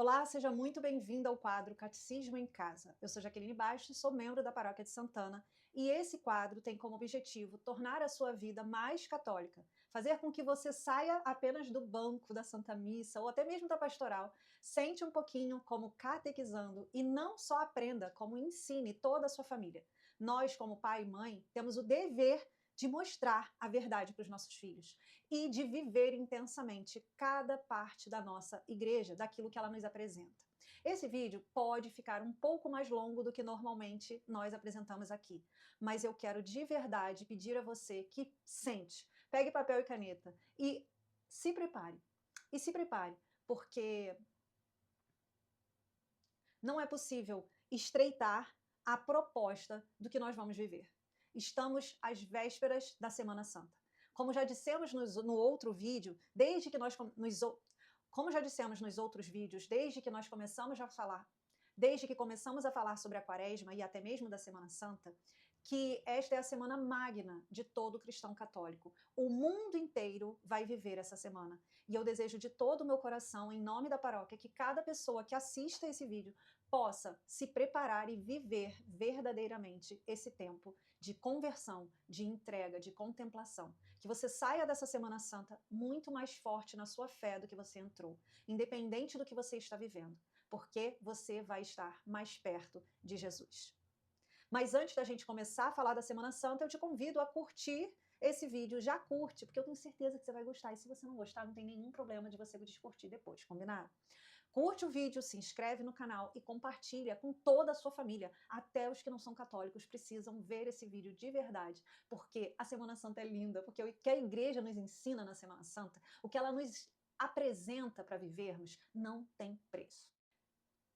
Olá, seja muito bem-vindo ao quadro Catecismo em Casa. Eu sou Jaqueline Bastos, sou membro da Paróquia de Santana e esse quadro tem como objetivo tornar a sua vida mais católica, fazer com que você saia apenas do banco da Santa Missa ou até mesmo da pastoral, sente um pouquinho como catequizando e não só aprenda, como ensine toda a sua família. Nós, como pai e mãe, temos o dever de mostrar a verdade para os nossos filhos e de viver intensamente cada parte da nossa igreja, daquilo que ela nos apresenta. Esse vídeo pode ficar um pouco mais longo do que normalmente nós apresentamos aqui, mas eu quero de verdade pedir a você que sente, pegue papel e caneta e se prepare. E se prepare, porque não é possível estreitar a proposta do que nós vamos viver. Estamos às vésperas da Semana Santa. Como já dissemos no outro vídeo, desde que nós como já dissemos nos outros vídeos, desde que começamos a falar sobre a Quaresma e até mesmo da Semana Santa, que esta é a semana magna de todo cristão católico. O mundo inteiro vai viver essa semana. E eu desejo de todo o meu coração, em nome da paróquia, que cada pessoa que assista esse vídeo possa se preparar e viver verdadeiramente esse tempo de conversão, de entrega, de contemplação. Que você saia dessa Semana Santa muito mais forte na sua fé do que você entrou, independente do que você está vivendo, porque você vai estar mais perto de Jesus. Mas antes da gente começar a falar da Semana Santa, eu te convido a curtir esse vídeo. Já curte, porque eu tenho certeza que você vai gostar. E se você não gostar, não tem nenhum problema de você descurtir depois, combinado? Curte o vídeo, se inscreve no canal e compartilha com toda a sua família. Até os que não são católicos precisam ver esse vídeo de verdade, porque a Semana Santa é linda, porque o que a igreja nos ensina na Semana Santa, o que ela nos apresenta para vivermos, não tem preço.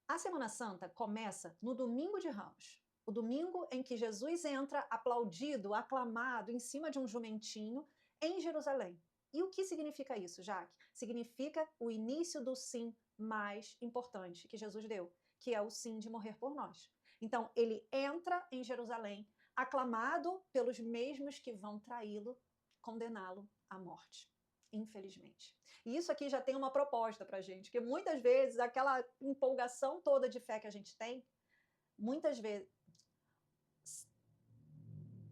A Semana Santa começa no Domingo de Ramos, o domingo em que Jesus entra aplaudido, aclamado, em cima de um jumentinho, em Jerusalém. E o que significa isso, Jaque? Significa o início do sim mais importante que Jesus deu, que é o sim de morrer por nós. Então, ele entra em Jerusalém, aclamado pelos mesmos que vão traí-lo, condená-lo à morte. Infelizmente. E isso aqui já tem uma proposta para a gente, porque muitas vezes aquela empolgação toda de fé que a gente tem, muitas vezes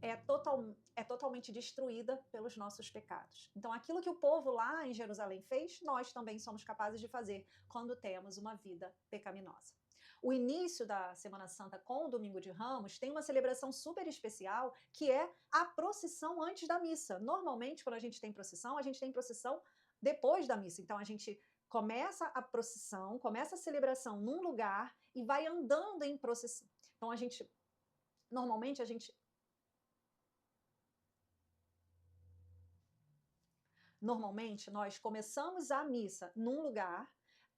é totalmente destruída pelos nossos pecados. Então, aquilo que o povo lá em Jerusalém fez, nós também somos capazes de fazer quando temos uma vida pecaminosa. O início da Semana Santa com o Domingo de Ramos tem uma celebração super especial, que é a procissão antes da missa. Normalmente, quando a gente tem procissão depois da missa. Então, a gente começa a procissão, começa a celebração num lugar e vai andando em procissão. Então, normalmente, nós começamos a missa num lugar,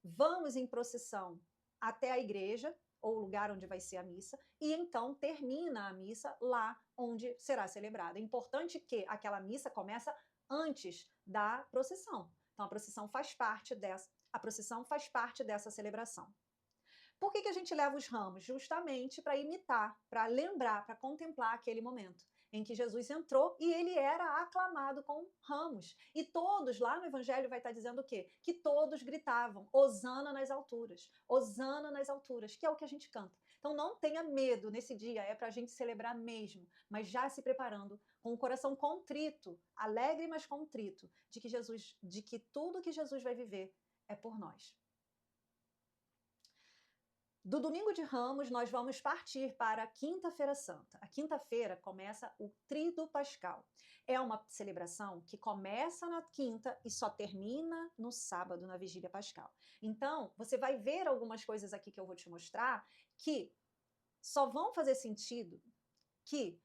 vamos em procissão até a igreja, ou o lugar onde vai ser a missa, e então termina a missa lá onde será celebrada. É importante que aquela missa começa antes da procissão. Então a procissão faz parte dessa celebração. Por que a gente leva os ramos? Justamente para imitar, para lembrar, para contemplar aquele momento em que Jesus entrou e ele era aclamado com ramos. E todos, lá no Evangelho vai estar dizendo o quê? Que todos gritavam, Hosana nas alturas, que é o que a gente canta. Então não tenha medo nesse dia, é para a gente celebrar mesmo, mas já se preparando com o coração contrito, alegre, mas contrito, de que tudo que Jesus vai viver é por nós. Do Domingo de Ramos, nós vamos partir para a Quinta-feira Santa. A quinta-feira começa o Tríduo Pascal. É uma celebração que começa na quinta e só termina no sábado, na Vigília Pascal. Então, você vai ver algumas coisas aqui que eu vou te mostrar que só vão fazer sentido que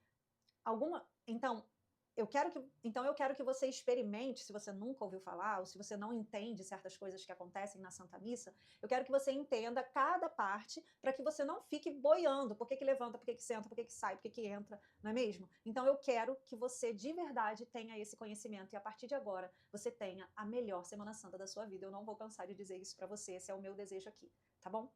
Então, eu quero que você experimente, se você nunca ouviu falar, ou se você não entende certas coisas que acontecem na Santa Missa, eu quero que você entenda cada parte para que você não fique boiando, por que levanta, por que senta, por que sai, por que entra, não é mesmo? Então eu quero que você de verdade tenha esse conhecimento e a partir de agora você tenha a melhor Semana Santa da sua vida. Eu não vou cansar de dizer isso para você, esse é o meu desejo aqui, tá bom?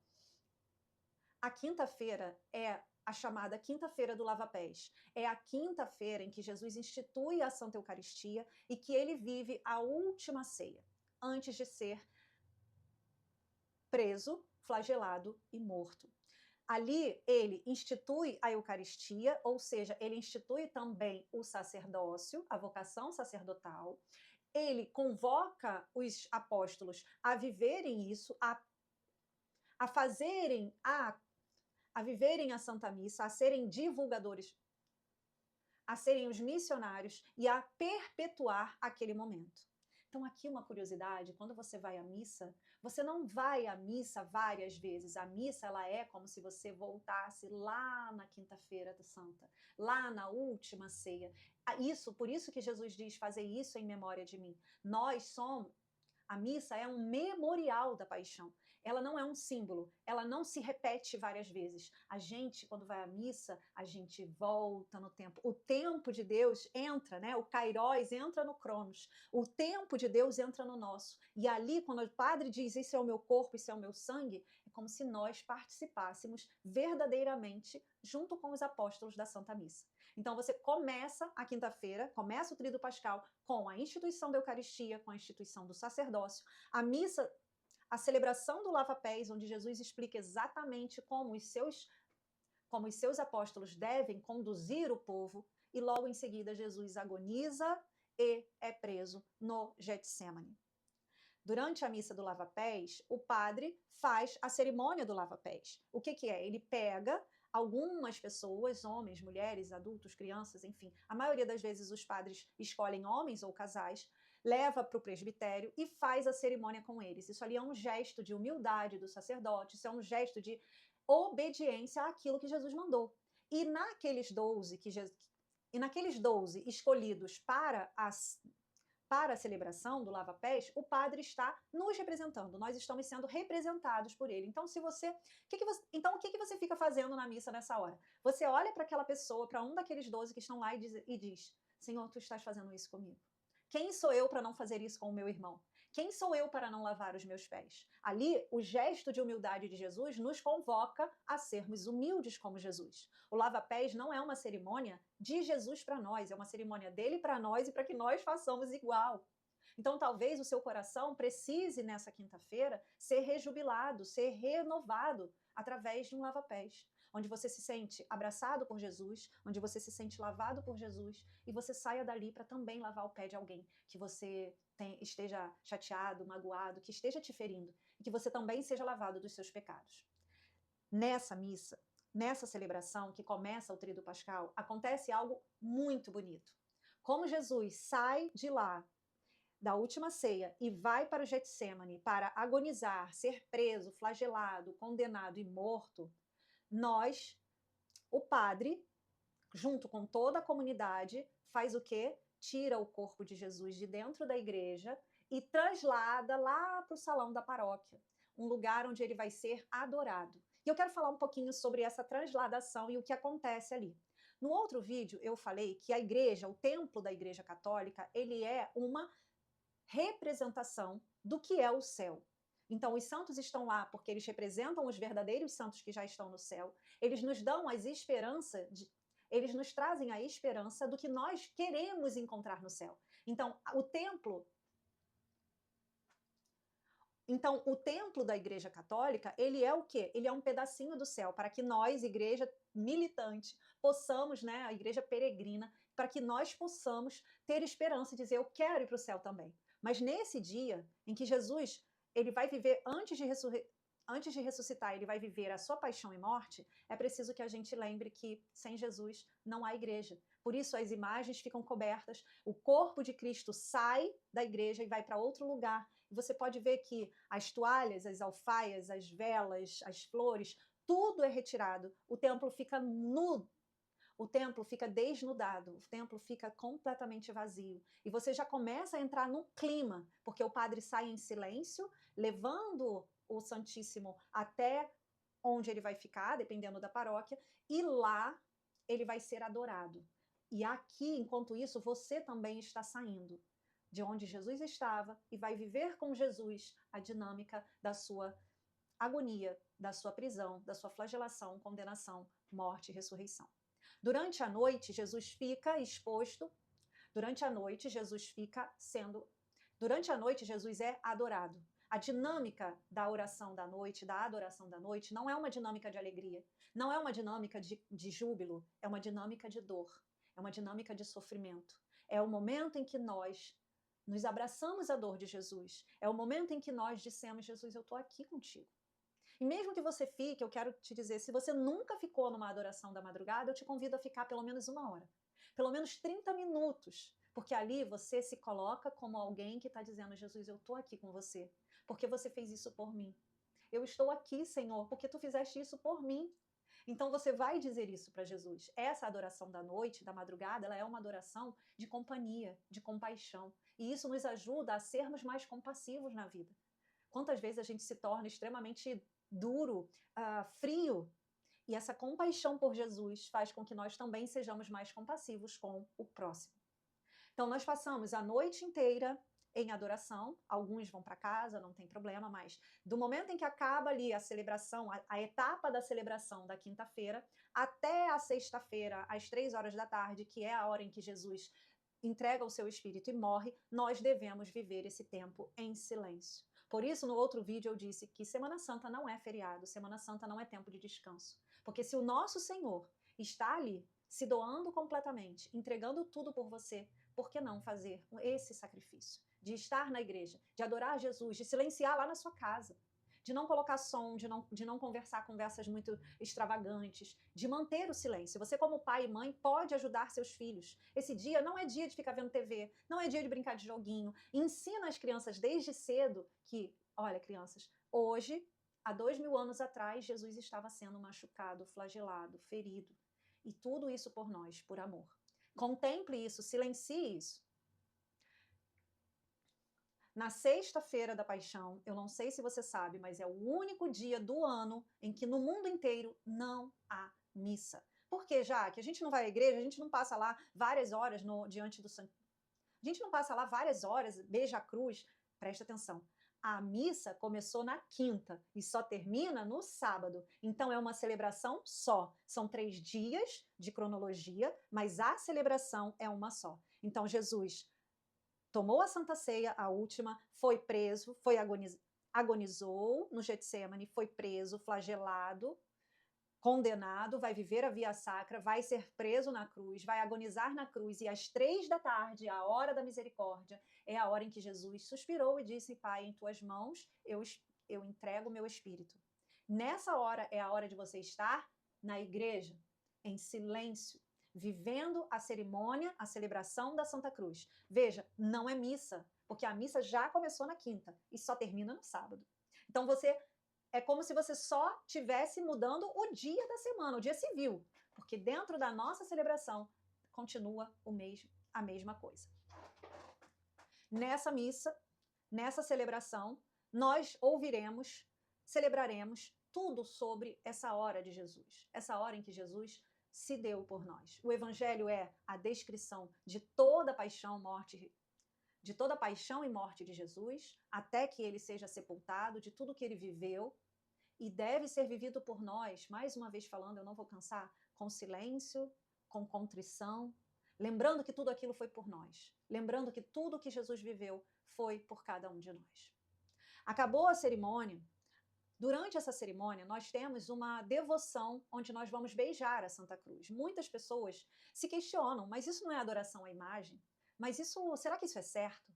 A quinta-feira é a chamada Quinta-feira do Lava-Pés. É a quinta-feira em que Jesus institui a Santa Eucaristia e que ele vive a última ceia, antes de ser preso, flagelado e morto. Ali ele institui a Eucaristia, ou seja, ele institui também o sacerdócio, a vocação sacerdotal. Ele convoca os apóstolos a viverem isso, a fazerem, a viverem a Santa Missa, a serem divulgadores, a serem os missionários e a perpetuar aquele momento. Então, aqui uma curiosidade, quando você vai à missa, você não vai à missa várias vezes. A missa, ela é como se você voltasse lá na quinta-feira da Santa, lá na última ceia. Por isso que Jesus diz, fazer isso em memória de mim. A missa é um memorial da paixão. Ela não é um símbolo, ela não se repete várias vezes. A gente, quando vai à missa, a gente volta no tempo. O tempo de Deus entra, né? O Kairos entra no Cronos. O tempo de Deus entra no nosso. E ali, quando o padre diz, isso é o meu corpo, isso é o meu sangue, é como se nós participássemos verdadeiramente junto com os apóstolos da Santa Missa. Então você começa a quinta-feira, começa o Tríduo Pascal com a instituição da Eucaristia, com a instituição do sacerdócio, a missa, a celebração do lava-pés, onde Jesus explica exatamente como os seus apóstolos devem conduzir o povo, e logo em seguida Jesus agoniza e é preso no Getsêmani. Durante a missa do lava-pés, o padre faz a cerimônia do lava-pés. O que é? Ele pega algumas pessoas, homens, mulheres, adultos, crianças, enfim, a maioria das vezes os padres escolhem homens ou casais, leva para o presbitério e faz a cerimônia com eles. Isso ali é um gesto de humildade do sacerdote, isso é um gesto de obediência àquilo que Jesus mandou. E naqueles 12 escolhidos para a celebração do lava-pés, o padre está nos representando, nós estamos sendo representados por ele. Então, o que você fica fazendo na missa nessa hora? Você olha para aquela pessoa, para um daqueles 12 que estão lá e diz, Senhor, tu estás fazendo isso comigo. Quem sou eu para não fazer isso com o meu irmão? Quem sou eu para não lavar os meus pés? Ali, o gesto de humildade de Jesus nos convoca a sermos humildes como Jesus. O lava-pés não é uma cerimônia de Jesus para nós, é uma cerimônia dele para nós e para que nós façamos igual. Então, talvez o seu coração precise, nessa quinta-feira, ser rejubilado, ser renovado através de um lava-pés, onde você se sente abraçado por Jesus, onde você se sente lavado por Jesus, e você saia dali para também lavar o pé de alguém que você esteja chateado, magoado, que esteja te ferindo, e que você também seja lavado dos seus pecados. Nessa missa, nessa celebração que começa o Tríduo Pascal, acontece algo muito bonito. Como Jesus sai de lá, da última ceia, e vai para o Getsêmani para agonizar, ser preso, flagelado, condenado e morto, o padre, junto com toda a comunidade, faz o quê? Tira o corpo de Jesus de dentro da igreja e traslada lá para o salão da paróquia, um lugar onde ele vai ser adorado. E eu quero falar um pouquinho sobre essa transladação e o que acontece ali. No outro vídeo, eu falei que a igreja, o templo da Igreja Católica, ele é uma representação do que é o céu. Então, os santos estão lá porque eles representam os verdadeiros santos que já estão no céu. Eles nos dão eles nos trazem a esperança do que nós queremos encontrar no céu. Então, o templo da Igreja Católica, ele é o quê? Ele é um pedacinho do céu, para que nós, igreja militante, possamos, né, a igreja peregrina, para que nós possamos ter esperança e dizer, eu quero ir para o céu também. Mas nesse dia em que Jesus, ele vai viver antes de ressuscitar, ele vai viver a sua paixão e morte, é preciso que a gente lembre que sem Jesus não há igreja. Por isso as imagens ficam cobertas, o corpo de Cristo sai da igreja e vai para outro lugar. E você pode ver que as toalhas, as alfaias, as velas, as flores, tudo é retirado. O templo fica nu. O templo fica desnudado, o templo fica completamente vazio. E você já começa a entrar num clima, porque o padre sai em silêncio, levando o Santíssimo até onde ele vai ficar, dependendo da paróquia, e lá ele vai ser adorado. E aqui, enquanto isso, você também está saindo de onde Jesus estava e vai viver com Jesus a dinâmica da sua agonia, da sua prisão, da sua flagelação, condenação, morte e ressurreição. Durante a noite, Jesus fica exposto. Durante a noite, Jesus é adorado. A dinâmica da oração da noite, da adoração da noite, não é uma dinâmica de alegria, não é uma dinâmica de júbilo, é uma dinâmica de dor, é uma dinâmica de sofrimento. É o momento em que nós nos abraçamos à dor de Jesus, é o momento em que nós dissemos, Jesus, eu estou aqui contigo. E mesmo que você fique, eu quero te dizer, se você nunca ficou numa adoração da madrugada, eu te convido a ficar pelo menos 1 hora, pelo menos 30 minutos, porque ali você se coloca como alguém que está dizendo, Jesus, eu estou aqui com você, porque você fez isso por mim. Eu estou aqui, Senhor, porque tu fizeste isso por mim. Então você vai dizer isso para Jesus. Essa adoração da noite, da madrugada, ela é uma adoração de companhia, de compaixão. E isso nos ajuda a sermos mais compassivos na vida. Quantas vezes a gente se torna extremamente duro, frio, e essa compaixão por Jesus faz com que nós também sejamos mais compassivos com o próximo. Então nós passamos a noite inteira em adoração, alguns vão para casa, não tem problema, mas do momento em que acaba ali a celebração, a etapa da celebração da quinta-feira, até a sexta-feira, às 3 horas da tarde, que é a hora em que Jesus entrega o seu espírito e morre, nós devemos viver esse tempo em silêncio. Por isso, no outro vídeo eu disse que Semana Santa não é feriado, Semana Santa não é tempo de descanso. Porque se o nosso Senhor está ali, se doando completamente, entregando tudo por você, por que não fazer esse sacrifício? De estar na igreja, de adorar Jesus, de silenciar lá na sua casa, de não colocar som, de não conversar conversas muito extravagantes, de manter o silêncio. Você, como pai e mãe, pode ajudar seus filhos. Esse dia não é dia de ficar vendo TV, não é dia de brincar de joguinho. Ensina as crianças desde cedo que, olha, crianças, hoje, há 2000 anos atrás, Jesus estava sendo machucado, flagelado, ferido. E tudo isso por nós, por amor. Contemple isso, silencie isso. Na sexta-feira da Paixão, eu não sei se você sabe, mas é o único dia do ano em que no mundo inteiro não há missa. Por quê, Jaque? A gente não vai à igreja, a gente não passa lá várias horas diante do santo. A gente não passa lá várias horas, beija a cruz. Presta atenção. A missa começou na quinta e só termina no sábado. Então é uma celebração só. São 3 dias de cronologia, mas a celebração é uma só. Então Jesus tomou a Santa Ceia, a última, foi preso, agonizou no Getsemane, foi preso, flagelado, condenado, vai viver a via sacra, vai ser preso na cruz, vai agonizar na cruz, e às 3 da tarde, a hora da misericórdia, é a hora em que Jesus suspirou e disse, Pai, em tuas mãos eu entrego o meu espírito. Nessa hora é a hora de você estar na igreja, em silêncio, vivendo a cerimônia, a celebração da Santa Cruz. Veja, não é missa, porque a missa já começou na quinta e só termina no sábado. Então é como se você só estivesse mudando o dia da semana, o dia civil, porque dentro da nossa celebração continua a mesma coisa. Nessa missa, nessa celebração, nós celebraremos tudo sobre essa hora de Jesus, essa hora em que Jesus se deu por nós. O evangelho é a descrição de toda a paixão, de toda a paixão e morte de Jesus, até que ele seja sepultado, de tudo que ele viveu, e deve ser vivido por nós, mais uma vez falando, eu não vou cansar, com silêncio, com contrição, lembrando que tudo aquilo foi por nós, lembrando que tudo que Jesus viveu foi por cada um de nós. Acabou a cerimônia. Durante essa cerimônia, nós temos uma devoção onde nós vamos beijar a Santa Cruz. Muitas pessoas se questionam, mas isso não é adoração à imagem? Mas será que isso é certo?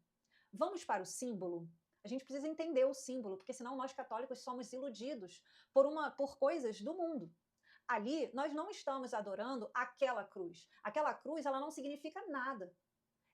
Vamos para o símbolo? A gente precisa entender o símbolo, porque senão nós católicos somos iludidos por coisas do mundo. Ali, nós não estamos adorando aquela cruz. Aquela cruz, ela não significa nada.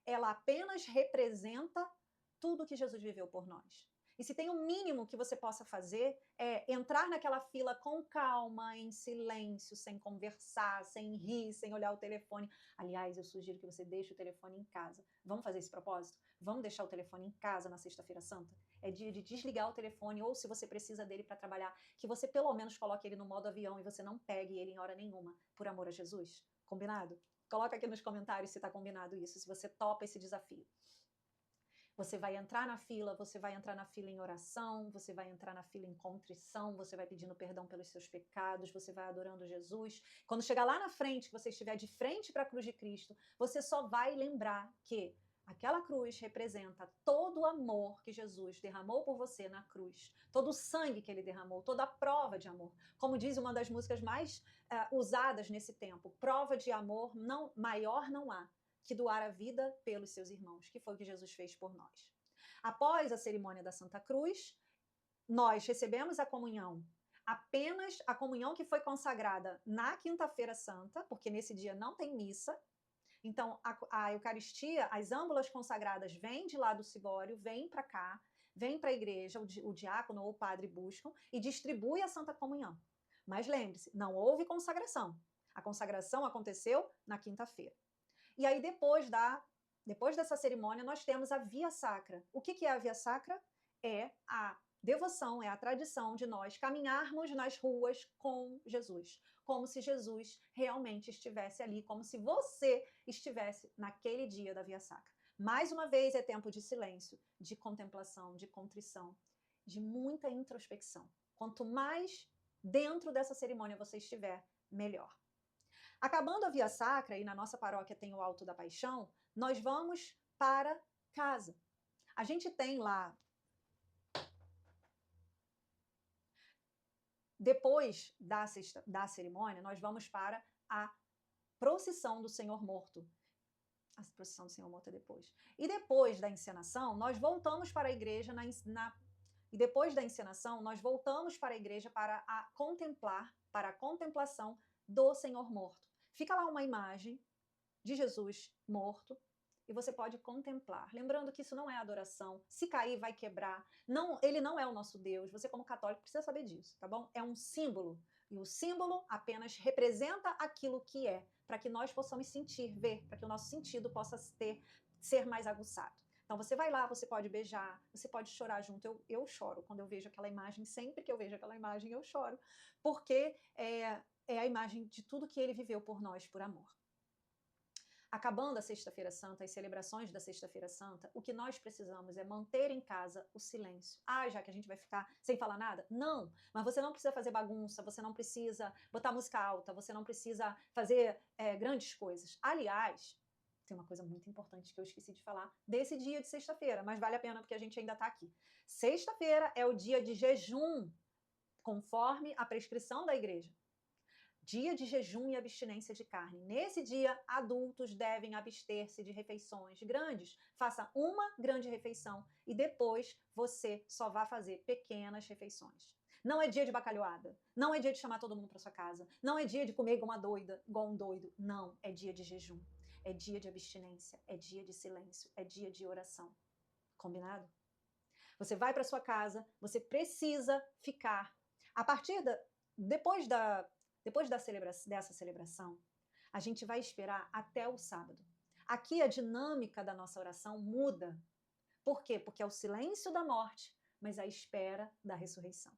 Ela apenas representa tudo que Jesus viveu por nós. E se tem um mínimo que você possa fazer, é entrar naquela fila com calma, em silêncio, sem conversar, sem rir, sem olhar o telefone. Aliás, eu sugiro que você deixe o telefone em casa. Vamos fazer esse propósito? Vamos deixar o telefone em casa na Sexta-feira Santa? É dia de desligar o telefone, ou se você precisa dele para trabalhar, que você pelo menos coloque ele no modo avião e você não pegue ele em hora nenhuma, por amor a Jesus. Combinado? Coloca aqui nos comentários se está combinado isso, se você topa esse desafio. Você vai entrar na fila em oração, você vai entrar na fila em contrição, você vai pedindo perdão pelos seus pecados, você vai adorando Jesus. Quando chegar lá na frente, que você estiver de frente para a cruz de Cristo, você só vai lembrar que Aquela cruz representa todo o amor que Jesus derramou por você na cruz, todo o sangue que ele derramou, toda a prova de amor. Como diz uma das músicas mais usadas nesse tempo, prova de amor maior não há que doar a vida pelos seus irmãos, que foi o que Jesus fez por nós. Após a cerimônia da Santa Cruz, nós recebemos a comunhão, apenas a comunhão que foi consagrada na Quinta-feira Santa, porque nesse dia não tem missa. Então, a Eucaristia, as âmbulas consagradas vêm de lá do cibório, vêm para cá, vêm para a igreja, o diácono ou o padre buscam e distribui a Santa Comunhão. Mas lembre-se, não houve consagração. A consagração aconteceu na quinta-feira. E aí, depois dessa cerimônia, nós temos a Via Sacra. O que é a Via Sacra? É a devoção, é a tradição de nós caminharmos nas ruas com Jesus, como se Jesus realmente estivesse ali, como se você estivesse naquele dia da Via Sacra. Mais uma vez é tempo de silêncio, de contemplação, de contrição, de muita introspecção. Quanto mais dentro dessa cerimônia você estiver, melhor. Acabando a Via Sacra, e na nossa paróquia tem o Alto da Paixão, nós vamos para casa. A gente tem lá, depois da cerimônia, nós vamos para a procissão do Senhor Morto. A procissão do Senhor Morto é depois. E depois da encenação, nós voltamos para a igreja e depois da encenação, nós voltamos para a igreja para a contemplação do Senhor Morto. Fica lá uma imagem de Jesus morto e você pode contemplar. Lembrando que isso não é adoração. Se cair, vai quebrar. Não, ele não é o nosso Deus. Você, como católico, precisa saber disso, tá bom? É um símbolo. E o símbolo apenas representa aquilo que é, para que nós possamos sentir, ver, para que o nosso sentido possa ser mais aguçado. Então você vai lá, você pode beijar, você pode chorar junto. Eu choro quando eu vejo aquela imagem. Sempre que eu vejo aquela imagem, eu choro. Porque é a imagem de tudo que ele viveu por nós, por amor. Acabando a Sexta-feira Santa, as celebrações da Sexta-feira Santa, o que nós precisamos é manter em casa o silêncio. Já que a gente vai ficar sem falar nada? Não, mas você não precisa fazer bagunça, você não precisa botar música alta, você não precisa fazer grandes coisas. Aliás, tem uma coisa muito importante que eu esqueci de falar desse dia de sexta-feira, mas vale a pena porque a gente ainda está aqui. Sexta-feira é o dia de jejum, conforme a prescrição da igreja. Dia de jejum e abstinência de carne. Nesse dia, adultos devem abster-se de refeições grandes. Faça uma grande refeição e depois você só vai fazer pequenas refeições. Não é dia de bacalhoada. Não é dia de chamar todo mundo para sua casa. Não é dia de comer igual uma doida, igual um doido. Não, é dia de jejum. É dia de abstinência. É dia de silêncio. É dia de oração. Combinado? Você vai para sua casa, você precisa ficar. A partir depois dessa celebração, a gente vai esperar até o sábado. Aqui a dinâmica da nossa oração muda. Por quê? Porque é o silêncio da morte, mas a espera da ressurreição.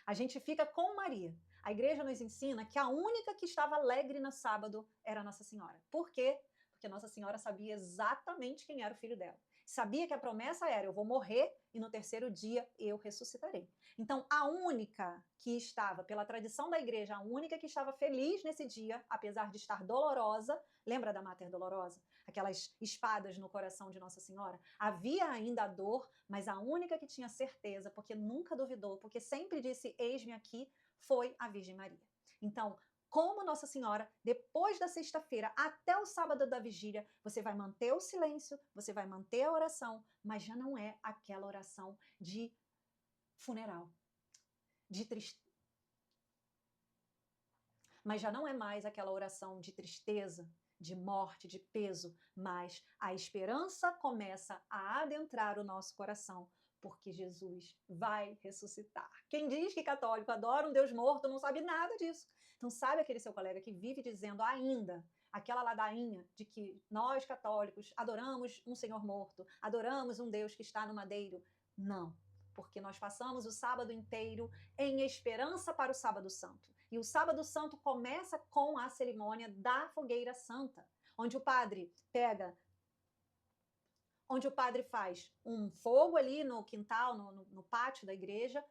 A gente fica com Maria. A igreja nos ensina que a única que estava alegre no sábado era Nossa Senhora. Por quê? Porque Nossa Senhora sabia exatamente quem era o filho dela. Sabia que a promessa era: eu vou morrer e no terceiro dia eu ressuscitarei. Então, a única que estava, pela tradição da igreja, a única que estava feliz nesse dia, apesar de estar dolorosa, lembra da Mater Dolorosa? Aquelas espadas no coração de Nossa Senhora? Havia ainda a dor, mas a única que tinha certeza, porque nunca duvidou, porque sempre disse: eis-me aqui, foi a Virgem Maria. Então, como Nossa Senhora, depois da sexta-feira até o sábado da vigília, você vai manter o silêncio, você vai manter a oração, mas já não é aquela oração de funeral, de tristeza. Mas já não é mais aquela oração de tristeza, de morte, de peso, mas a esperança começa a adentrar o nosso coração, porque Jesus vai ressuscitar. Quem diz que católico adora um Deus morto não sabe nada disso. Então sabe aquele seu colega que vive dizendo ainda aquela ladainha de que nós católicos adoramos um Senhor morto, adoramos um Deus que está no madeiro? Não, porque nós passamos o sábado inteiro em esperança para o sábado santo. E o sábado santo começa com a cerimônia da fogueira santa, onde o padre faz um fogo ali no quintal, no pátio da igreja,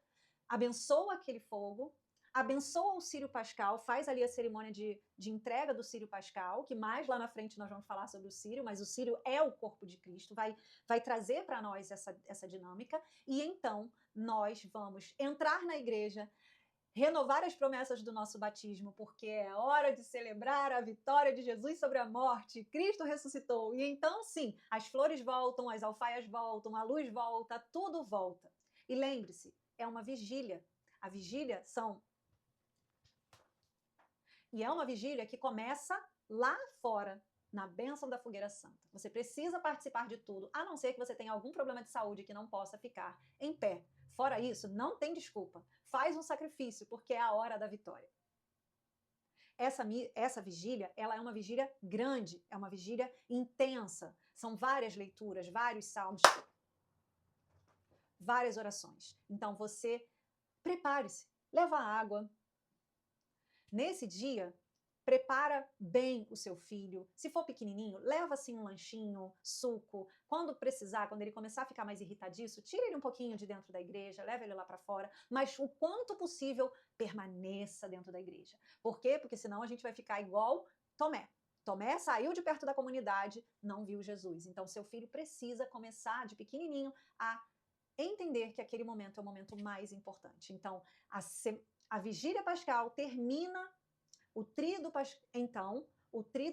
abençoa aquele fogo, abençoa o Círio Pascal, faz ali a cerimônia de entrega do Círio Pascal, que mais lá na frente nós vamos falar sobre o Círio, mas o Círio é o corpo de Cristo, vai trazer para nós essa dinâmica, e então nós vamos entrar na igreja, renovar as promessas do nosso batismo, porque é hora de celebrar a vitória de Jesus sobre a morte. Cristo ressuscitou. E então, sim, as flores voltam, as alfaias voltam, a luz volta, tudo volta. E lembre-se, é uma vigília. A vigília é uma vigília que começa lá fora, na bênção da fogueira santa. Você precisa participar de tudo, a não ser que você tenha algum problema de saúde que não possa ficar em pé. Fora isso, não tem desculpa. Faz um sacrifício, porque é a hora da vitória. Essa vigília, ela é uma vigília grande, é uma vigília intensa. São várias leituras, vários salmos, várias orações. Então você prepare-se, leva água. Nesse dia, prepara bem o seu filho. Se for pequenininho, leva assim um lanchinho, suco. Quando precisar, quando ele começar a ficar mais irritadiço, tira ele um pouquinho de dentro da igreja, leva ele lá para fora, mas o quanto possível, permaneça dentro da igreja. Por quê? Porque senão a gente vai ficar igual Tomé. Tomé saiu de perto da comunidade, não viu Jesus. Então, seu filho precisa começar de pequenininho a entender que aquele momento é o momento mais importante. Então, a vigília pascal termina. O tríduo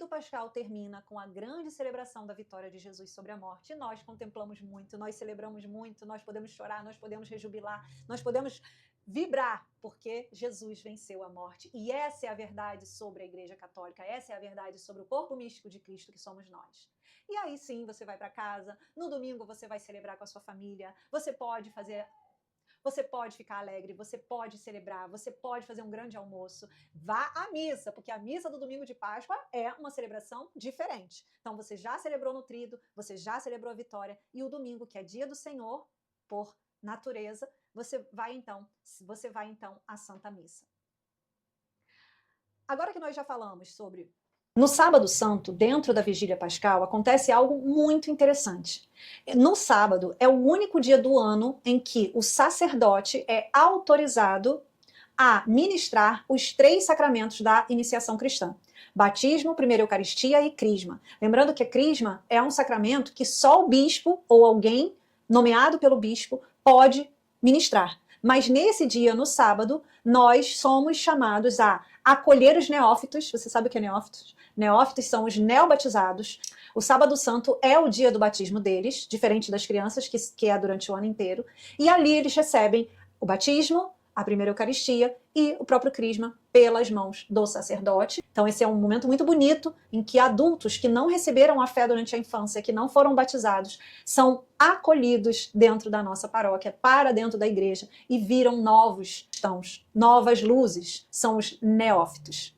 pascal termina com a grande celebração da vitória de Jesus sobre a morte. E nós contemplamos muito, nós celebramos muito, nós podemos chorar, nós podemos rejubilar, nós podemos vibrar, porque Jesus venceu a morte. E essa é a verdade sobre a Igreja Católica, essa é a verdade sobre o corpo místico de Cristo que somos nós. E aí sim, você vai para casa, no domingo você vai celebrar com a sua família, você pode ficar alegre, você pode celebrar, você pode fazer um grande almoço. Vá à missa, porque a missa do domingo de Páscoa é uma celebração diferente. Então você já celebrou no tríduo, você já celebrou a vitória, e o domingo, que é dia do Senhor, por natureza, você vai então à Santa Missa. Agora que nós já falamos sobre... No Sábado Santo, dentro da Vigília Pascal, acontece algo muito interessante. No sábado, é o único dia do ano em que o sacerdote é autorizado a ministrar os 3 sacramentos da iniciação cristã. Batismo, primeira Eucaristia e Crisma. Lembrando que a Crisma é um sacramento que só o bispo ou alguém nomeado pelo bispo pode ministrar. Mas nesse dia, no sábado, nós somos chamados a acolher os neófitos. Você sabe o que é neófitos? Neófitos são os neobatizados. O Sábado Santo é o dia do batismo deles, diferente das crianças, que é durante o ano inteiro. E ali eles recebem o batismo, a primeira Eucaristia e o próprio Crisma pelas mãos do sacerdote. Então esse é um momento muito bonito em que adultos que não receberam a fé durante a infância, que não foram batizados, são acolhidos dentro da nossa paróquia, para dentro da igreja, e viram novos tons, novas luzes, são os neófitos.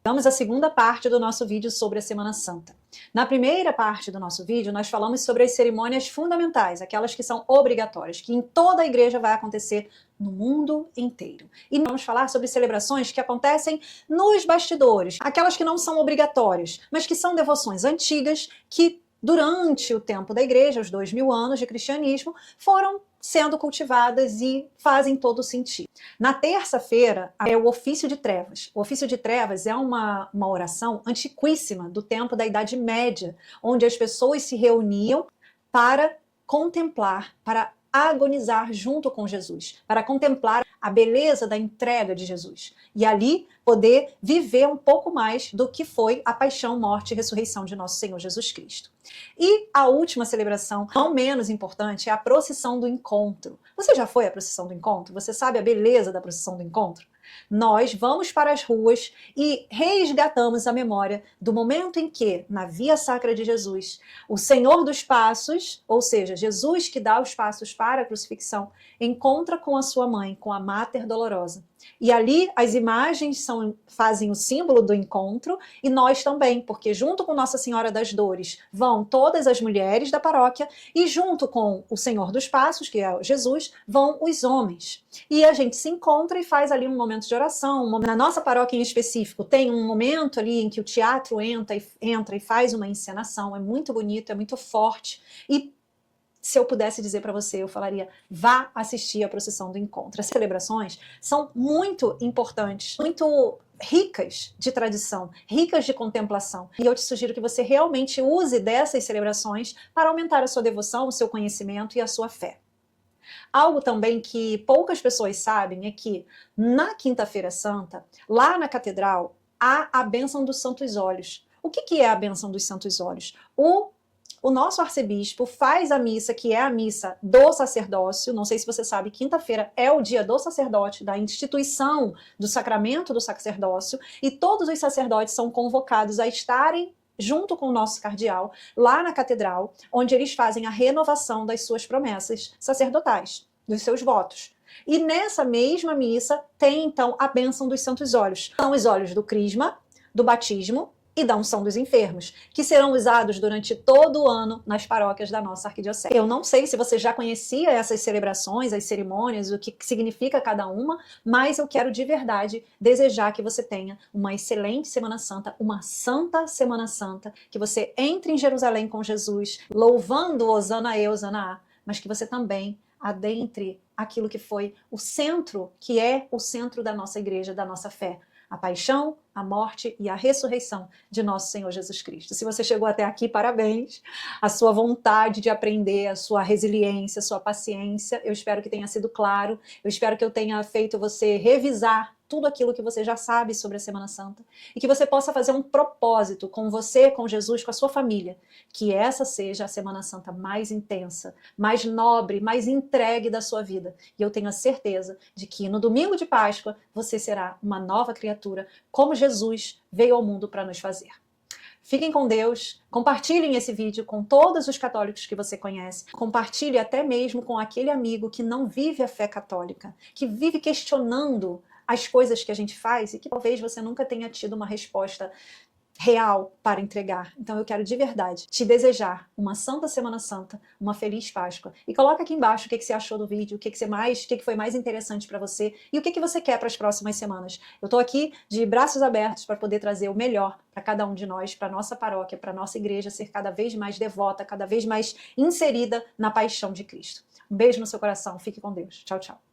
Vamos à segunda parte do nosso vídeo sobre a Semana Santa. Na primeira parte do nosso vídeo, nós falamos sobre as cerimônias fundamentais, aquelas que são obrigatórias, que em toda a igreja vai acontecer no mundo inteiro. E vamos falar sobre celebrações que acontecem nos bastidores, aquelas que não são obrigatórias, mas que são devoções antigas que, durante o tempo da igreja, os 2000 anos de cristianismo, foram sendo cultivadas e fazem todo sentido. Na terça-feira é o ofício de trevas. O ofício de trevas é uma oração antiquíssima do tempo da Idade Média, onde as pessoas se reuniam para contemplar, para agonizar junto com Jesus, para contemplar a beleza da entrega de Jesus. E ali poder viver um pouco mais do que foi a paixão, morte e ressurreição de nosso Senhor Jesus Cristo. E a última celebração, não menos importante, é a procissão do encontro. Você já foi à procissão do encontro? Você sabe a beleza da procissão do encontro? Nós vamos para as ruas e resgatamos a memória do momento em que, na Via Sacra de Jesus, o Senhor dos Passos, ou seja, Jesus que dá os passos para a crucifixão, encontra com a sua mãe, com a Mater Dolorosa. E ali as imagens fazem o símbolo do encontro, e nós também, porque junto com Nossa Senhora das Dores vão todas as mulheres da paróquia, e junto com o Senhor dos Passos, que é Jesus, vão os homens. E a gente se encontra e faz ali um momento de oração. Na nossa paróquia em específico tem um momento ali em que o teatro entra e faz uma encenação. É muito bonito, é muito forte. E se eu pudesse dizer para você, eu falaria, vá assistir a procissão do encontro. As celebrações são muito importantes, muito ricas de tradição, ricas de contemplação. E eu te sugiro que você realmente use dessas celebrações para aumentar a sua devoção, o seu conhecimento e a sua fé. Algo também que poucas pessoas sabem é que na Quinta-feira Santa, lá na catedral, há a bênção dos santos óleos. O que é a bênção dos santos óleos? O nosso arcebispo faz a missa, que é a missa do sacerdócio. Não sei se você sabe, quinta-feira é o dia do sacerdote, da instituição do sacramento do sacerdócio, e todos os sacerdotes são convocados a estarem junto com o nosso cardeal, lá na catedral, onde eles fazem a renovação das suas promessas sacerdotais, dos seus votos. E nessa mesma missa tem, então, a bênção dos santos óleos. São os óleos do crisma, do batismo e da unção dos enfermos, que serão usados durante todo o ano nas paróquias da nossa arquidiocese. Eu não sei se você já conhecia essas celebrações, as cerimônias, o que significa cada uma, mas eu quero de verdade desejar que você tenha uma excelente Semana Santa, uma santa Semana Santa, que você entre em Jerusalém com Jesus, louvando Hosana e Hosana a, mas que você também adentre aquilo que foi o centro, que é o centro da nossa igreja, da nossa fé, a paixão, a morte e a ressurreição de nosso Senhor Jesus Cristo. Se você chegou até aqui, parabéns. A sua vontade de aprender, a sua resiliência, a sua paciência, eu espero que tenha sido claro. Eu espero que eu tenha feito você revisar tudo aquilo que você já sabe sobre a Semana Santa e que você possa fazer um propósito com você, com Jesus, com a sua família, que essa seja a Semana Santa mais intensa, mais nobre, mais entregue da sua vida. E eu tenho a certeza de que no domingo de Páscoa você será uma nova criatura, como Jesus veio ao mundo para nos fazer. Fiquem com Deus, compartilhem esse vídeo com todos os católicos que você conhece, compartilhe até mesmo com aquele amigo que não vive a fé católica, que vive questionando as coisas que a gente faz e que talvez você nunca tenha tido uma resposta real para entregar. Então eu quero de verdade te desejar uma santa Semana Santa, uma feliz Páscoa. E coloca aqui embaixo o que você achou do vídeo, o que foi mais interessante para você e o que você quer para as próximas semanas. Eu estou aqui de braços abertos para poder trazer o melhor para cada um de nós, para a nossa paróquia, para a nossa igreja ser cada vez mais devota, cada vez mais inserida na paixão de Cristo. Um beijo no seu coração, fique com Deus. Tchau, tchau.